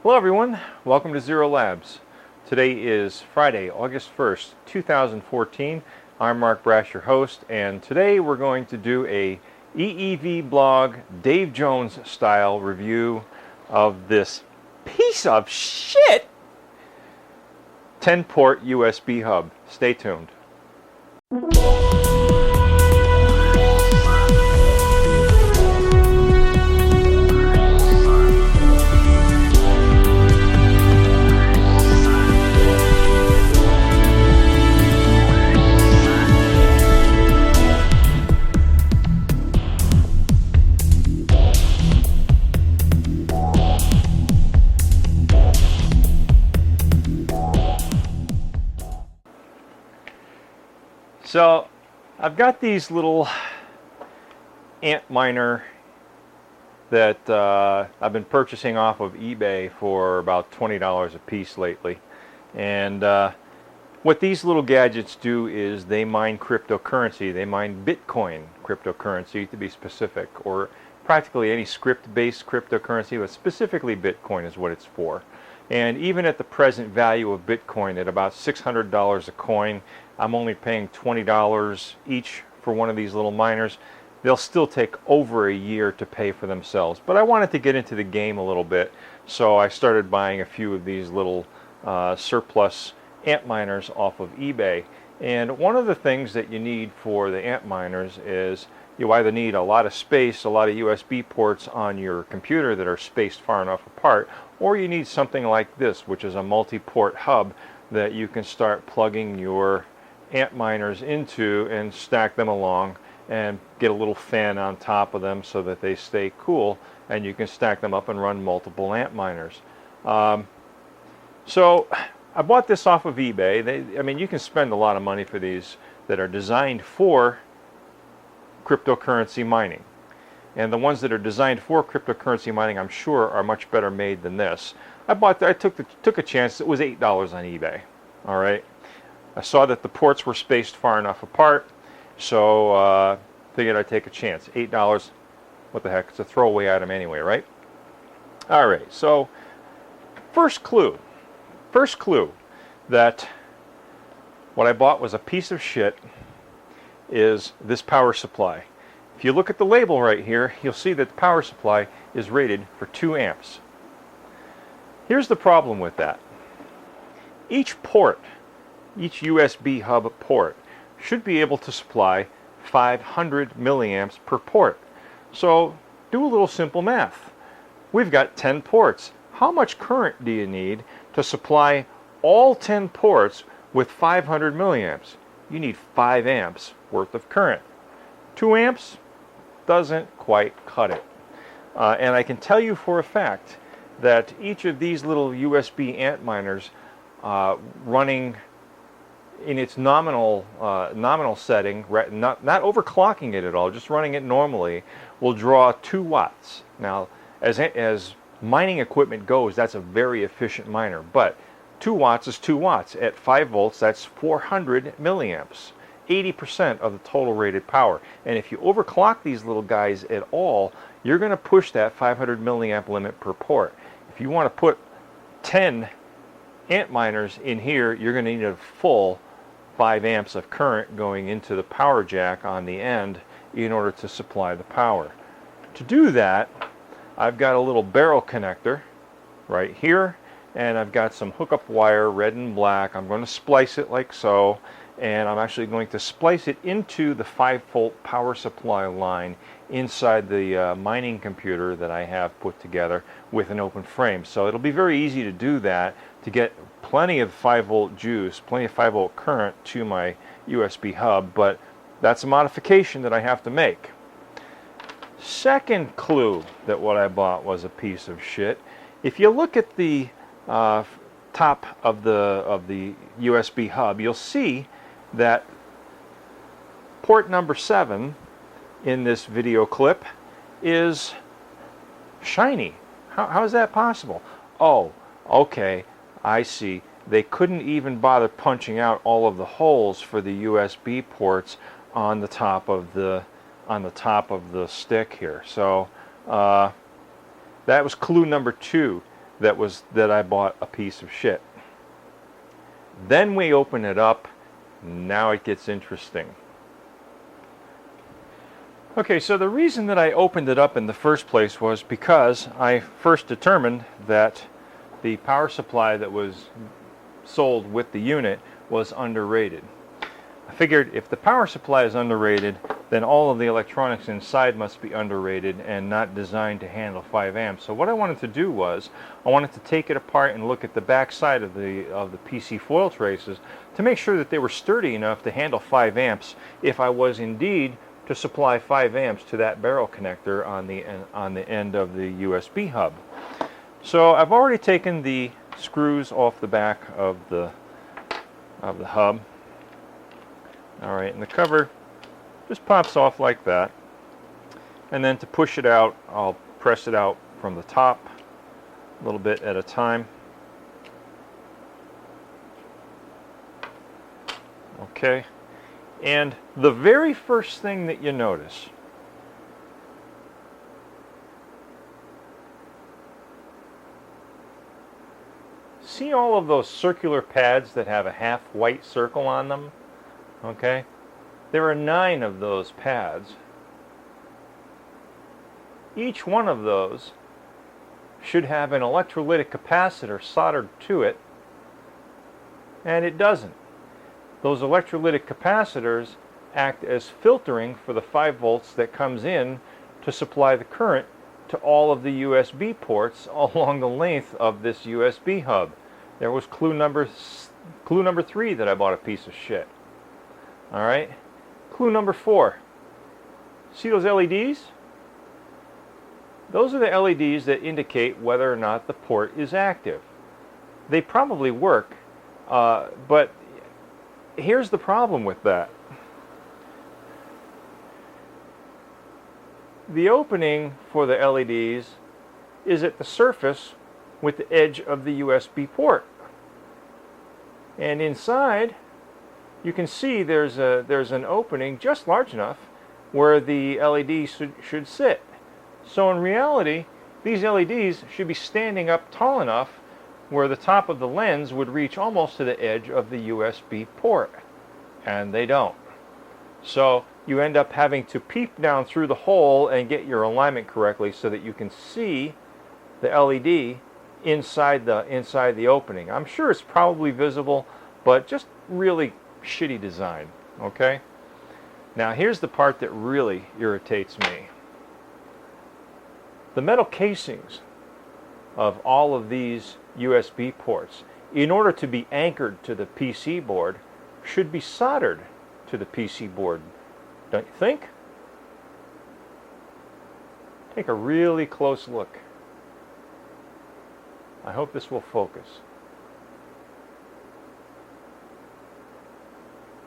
Hello everyone, welcome to Zero Labs. Today is Friday, August 1st, 2014. I'm Mark Brash, your host, and today we're going to do a EEVBlog Dave Jones style review of this piece of shit 10-port USB hub. Stay tuned. So I've got these little Antminer that I've been purchasing off of eBay for about $20 a piece lately. And what these little gadgets do is they mine cryptocurrency. They mine Bitcoin cryptocurrency, to be specific, or practically any script-based cryptocurrency, but specifically Bitcoin is what it's for. And even at the present value of Bitcoin at about $600 a coin, I'm only paying $20 each for one of these little miners. They'll still take over a year to pay for themselves. But I wanted to get into the game a little bit, so I started buying a few of these little surplus Antminers off of eBay. And one of the things that you need for the Antminers is you either need a lot of space, a lot of USB ports on your computer that are spaced far enough apart, or you need something like this, which is a multi-port hub that you can start plugging your Antminers into and stack them along and get a little fan on top of them so that they stay cool, and you can stack them up and run multiple Antminers. So I bought this off of eBay. I mean, you can spend a lot of money for these that are designed for cryptocurrency mining. And the ones that are designed for cryptocurrency mining, I'm sure, are much better made than this. I took a chance. It was $8 on eBay. All right. I saw that the ports were spaced far enough apart, so figured I'd take a chance. $8. What the heck? It's a throwaway item anyway, right? All right. So first clue that what I bought was a piece of shit is this power supply. If you look at the label right here, you'll see that the power supply is rated for 2 amps. Here's the problem with that. Each port, each USB hub port, should be able to supply 500 milliamps per port. So do a little simple math. We've got 10 ports. How much current do you need to supply all 10 ports with 500 milliamps? You need 5 amps worth of current. 2 amps doesn't quite cut it. And I can tell you for a fact that each of these little USB Antminers running in its nominal setting, not overclocking it at all, just running it normally, will draw 2 watts. Now, as mining equipment goes, that's a very efficient miner, but 2 watts is 2 watts. At 5 volts, that's 400 milliamps. 80% of the total rated power. And if you overclock these little guys at all, you're going to push that 500 milliamp limit per port. If you want to put 10 Antminers in here, you're going to need a full 5 amps of current going into the power jack on the end in order to supply the power. To do that, I've got a little barrel connector right here, and I've got some hookup wire, red and black. I'm going to splice it like so, and I'm actually going to splice it into the 5-volt power supply line inside the mining computer that I have put together with an open frame. So it'll be very easy to do that, to get plenty of 5-volt juice, plenty of 5-volt current to my USB hub, but that's a modification that I have to make. Second clue that what I bought was a piece of shit. If you look at the top of the USB hub, you'll see that port number 7 in this video clip is shiny. How is that possible? Oh, okay, I see. They couldn't even bother punching out all of the holes for the USB ports on the top of the stick here. So that was clue number 2. that I bought a piece of shit. Then we open it up. Now it gets interesting. Okay, so the reason that I opened it up in the first place was because I first determined that the power supply that was sold with the unit was underrated. I figured if the power supply is underrated, then all of the electronics inside must be underrated and not designed to handle 5 amps. So what I wanted to do was, I wanted to take it apart and look at the back side of the PC foil traces to make sure that they were sturdy enough to handle 5 amps if I was indeed to supply 5 amps to that barrel connector on the end of the USB hub. So I've already taken the screws off the back of the hub. Alright, and the cover just pops off like that. And then to push it out, I'll press it out from the top a little bit at a time. Okay, and the very first thing that you notice, see all of those circular pads that have a half white circle on them? Okay, there are 9 of those pads. Each one of those should have an electrolytic capacitor soldered to it, and it doesn't. Those electrolytic capacitors act as filtering for the 5 volts that comes in to supply the current to all of the USB ports along the length of this USB hub. There was clue number 3 that I bought a piece of shit. Alright, clue number 4. See those LEDs? Those are the LEDs that indicate whether or not the port is active. They probably work, but here's the problem with that. The opening for the LEDs is at the surface with the edge of the USB port. And inside, you can see there's an opening just large enough where the LED should sit. So in reality, these LEDs should be standing up tall enough where the top of the lens would reach almost to the edge of the USB port. And they don't. So you end up having to peep down through the hole and get your alignment correctly so that you can see the LED inside the opening. I'm sure it's probably visible, but just really shitty design. Okay? Now here's the part that really irritates me. The metal casings of all of these USB ports, in order to be anchored to the PC board, should be soldered to the PC board, don't you think? Take a really close look. I hope this will focus.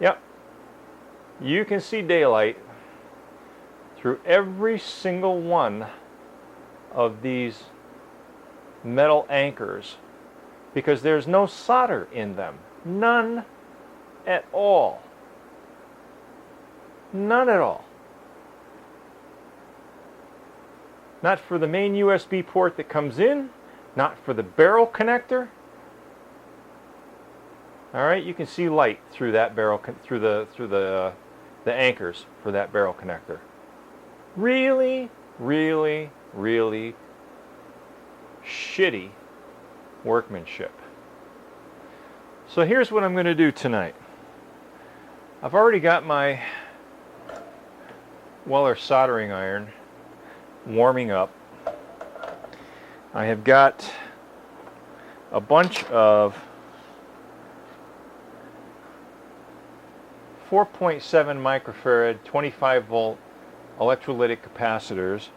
Yep, you can see daylight through every single one of these metal anchors because there's no solder in them. None at all. None at all. Not for the main USB port that comes in, not for the barrel connector. All right, you can see light through that barrel, through the anchors for that barrel connector. Really, really, really shitty workmanship. So here's what I'm going to do tonight. I've already got my Weller soldering iron warming up. I have got a bunch of 4.7 microfarad 25 volt electrolytic capacitors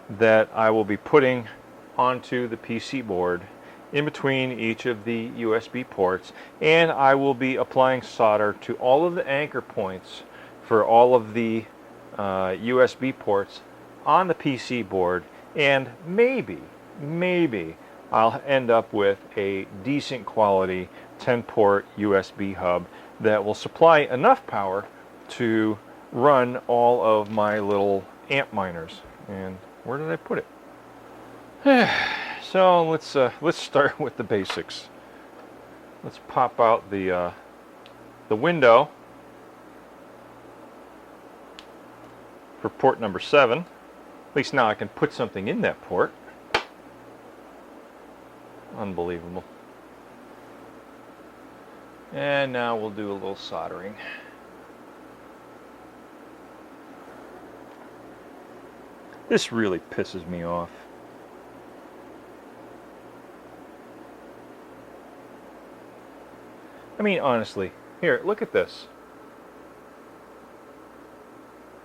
that I will be putting onto the PC board in between each of the USB ports, and I will be applying solder to all of the anchor points for all of the USB ports on the PC board, and maybe I'll end up with a decent quality 10-port USB hub that will supply enough power to run all of my little amp miners. And where did I put it? So let's start with the basics. Let's pop out the window for port number 7. At least now I can put something in that port. Unbelievable. And now we'll do a little soldering. This really pisses me off. I mean, honestly, here, look at this.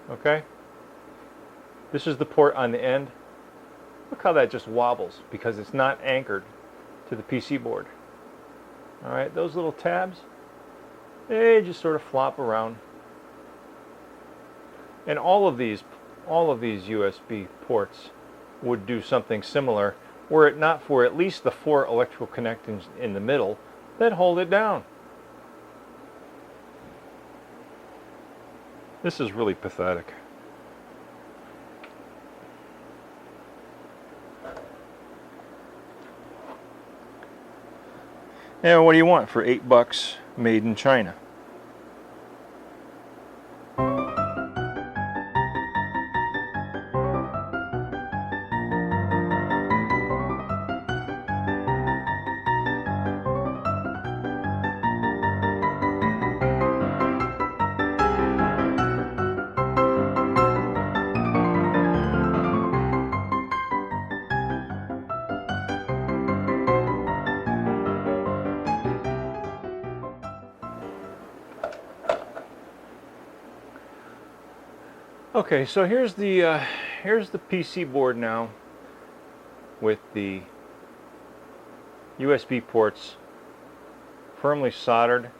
Okay? This is the port on the end. Look how that just wobbles because it's not anchored to the PC board. All right, those little tabs, they just sort of flop around. And all of these USB ports would do something similar were it not for at least the 4 electrical connections in the middle that hold it down. This is really pathetic. And what do you want for $8 made in China? Okay, so here's the PC board now with the USB ports firmly soldered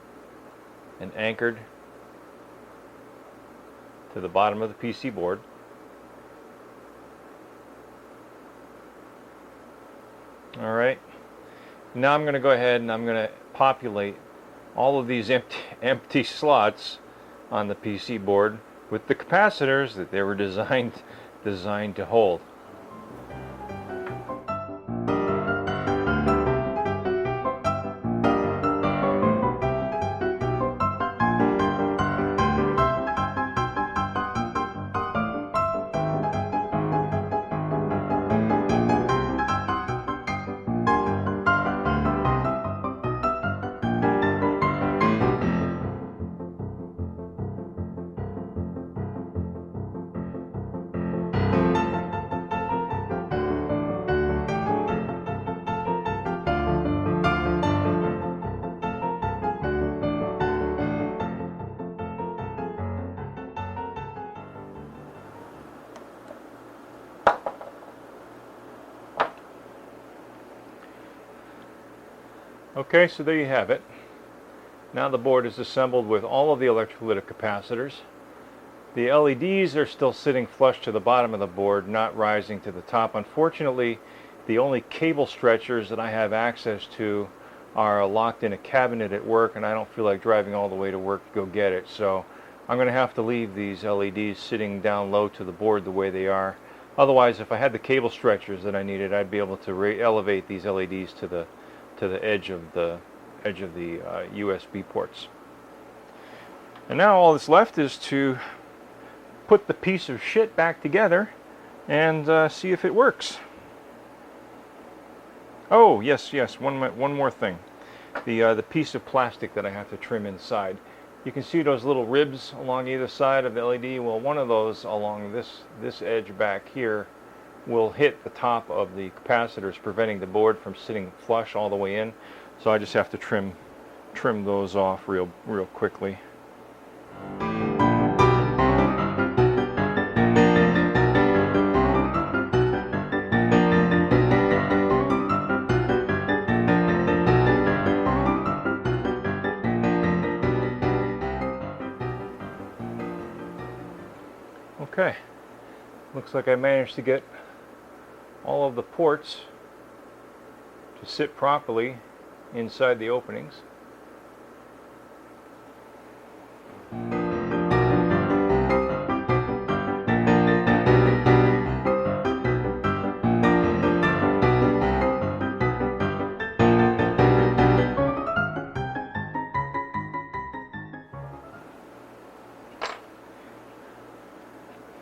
and anchored to the bottom of the PC board. All right, now I'm going to go ahead and I'm going to populate all of these empty slots on the PC board with the capacitors that they were designed to hold. Okay, so there you have it. Now the board is assembled with all of the electrolytic capacitors. The LEDs are still sitting flush to the bottom of the board, not rising to the top. Unfortunately, the only cable stretchers that I have access to are locked in a cabinet at work, and I don't feel like driving all the way to work to go get it. So I'm going to have to leave these LEDs sitting down low to the board the way they are. Otherwise, if I had the cable stretchers that I needed, I'd be able to elevate these LEDs to the edge of the USB ports. And now all that's left is to put the piece of shit back together and see if it works. Oh yes, one more thing. The piece of plastic that I have to trim inside. You can see those little ribs along either side of the LED. Well, one of those along this edge back here will hit the top of the capacitors, preventing the board from sitting flush all the way in. So I just have to trim those off real quickly. Okay, looks like I managed to get all of the ports to sit properly inside the openings.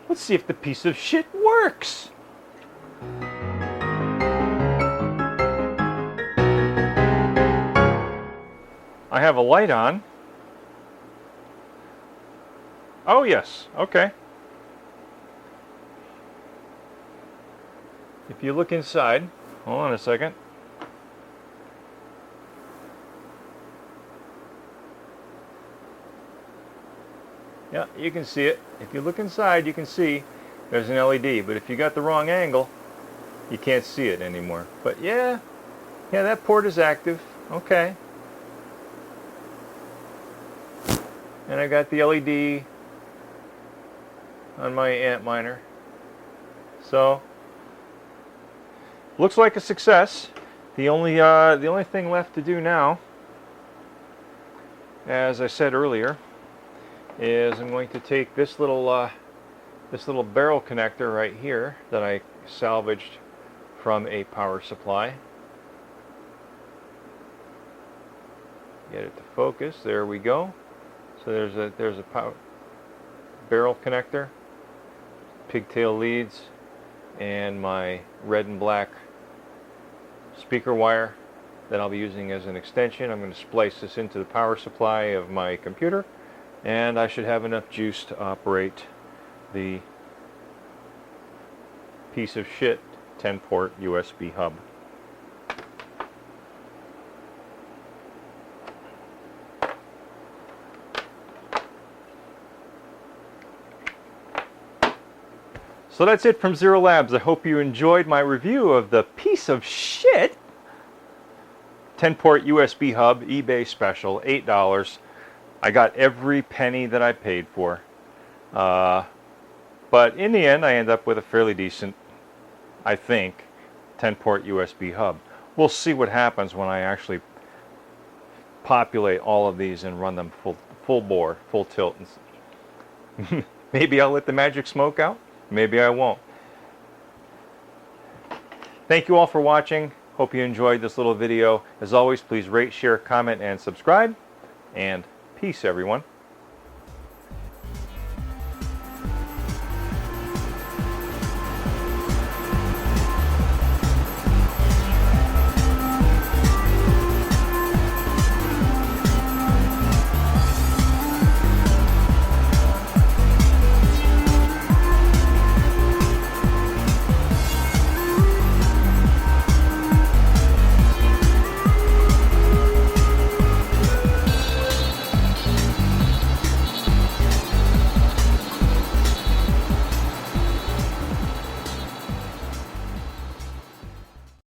Let's see if the piece of shit works. I have a light on. Oh yes, okay. If you look inside, hold on a second. Yeah, you can see it. If you look inside, you can see there's an LED, but if you got the wrong angle, you can't see it anymore. But yeah, that port is active. Okay. And I got the LED on my Antminer. So, looks like a success. The only thing left to do now, as I said earlier, is I'm going to take this little barrel connector right here that I salvaged from a power supply. Get it to focus. There we go. So there's a power barrel connector, pigtail leads, and my red and black speaker wire that I'll be using as an extension. I'm going to splice this into the power supply of my computer, and I should have enough juice to operate the piece of shit 10-port USB hub. So that's it from Zero Labs. I hope you enjoyed my review of the piece of shit 10-port USB hub, eBay special, $8. I got every penny that I paid for. But in the end, I end up with a fairly decent, I think, 10-port USB hub. We'll see what happens when I actually populate all of these and run them full bore, full tilt. Maybe I'll let the magic smoke out. Maybe I won't. Thank you all for watching. Hope you enjoyed this little video. As always, please rate, share, comment, and subscribe. And peace, everyone.